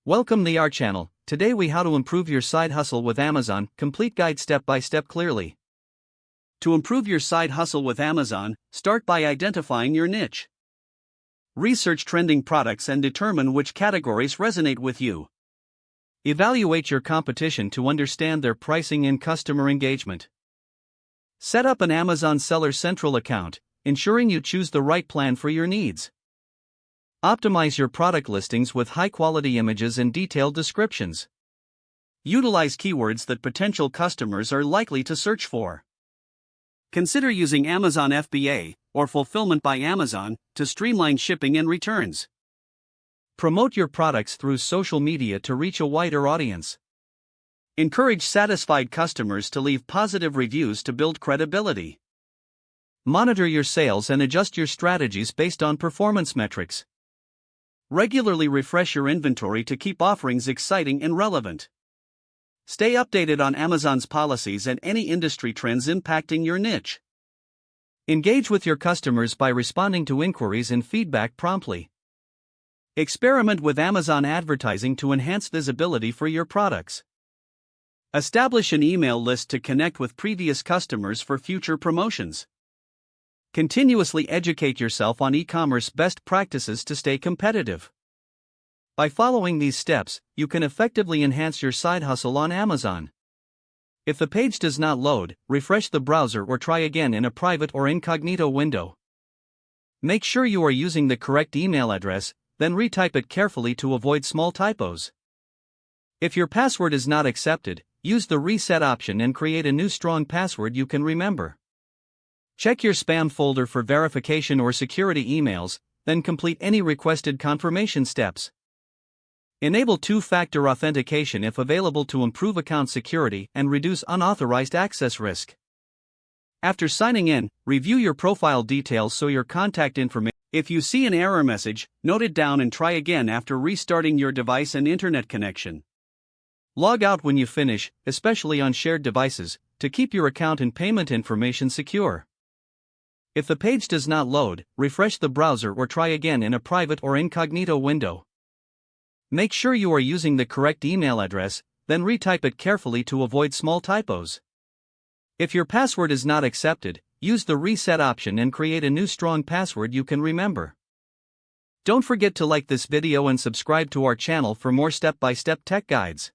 Welcome to our channel. Today we how to improve your side hustle with Amazon, complete guide step by step clearly. To improve your side hustle with Amazon, start by identifying your niche. Research trending products and determine which categories resonate with you. Evaluate your competition to understand their pricing and customer engagement. Set up an Amazon Seller Central account, ensuring you choose the right plan for your needs. Optimize your product listings with high-quality images and detailed descriptions. Utilize keywords that potential customers are likely to search for. Consider using Amazon FBA, or Fulfillment by Amazon, to streamline shipping and returns. Promote your products through social media to reach a wider audience. Encourage satisfied customers to leave positive reviews to build credibility. Monitor your sales and adjust your strategies based on performance metrics. Regularly refresh your inventory to keep offerings exciting and relevant. Stay updated on Amazon's policies and any industry trends impacting your niche. Engage with your customers by responding to inquiries and feedback promptly. Experiment with Amazon advertising to enhance visibility for your products. Establish an email list to connect with previous customers for future promotions. Continuously educate yourself on e-commerce best practices to stay competitive. By following these steps, you can effectively enhance your side hustle on Amazon. If the page does not load, refresh the browser or try again in a private or incognito window. Make sure you are using the correct email address, then retype it carefully to avoid small typos. If your password is not accepted, use the reset option and create a new strong password you can remember. Check your spam folder for verification or security emails, then complete any requested confirmation steps. Enable two-factor authentication if available to improve account security and reduce unauthorized access risk. After signing in, review your profile details so your contact information. If you see an error message, note it down and try again after restarting your device and internet connection. Log out when you finish, especially on shared devices, to keep your account and payment information secure. If the page does not load, refresh the browser or try again in a private or incognito window. Make sure you are using the correct email address, then retype it carefully to avoid small typos. If your password is not accepted, use the reset option and create a new strong password you can remember. Don't forget to like this video and subscribe to our channel for more step-by-step tech guides.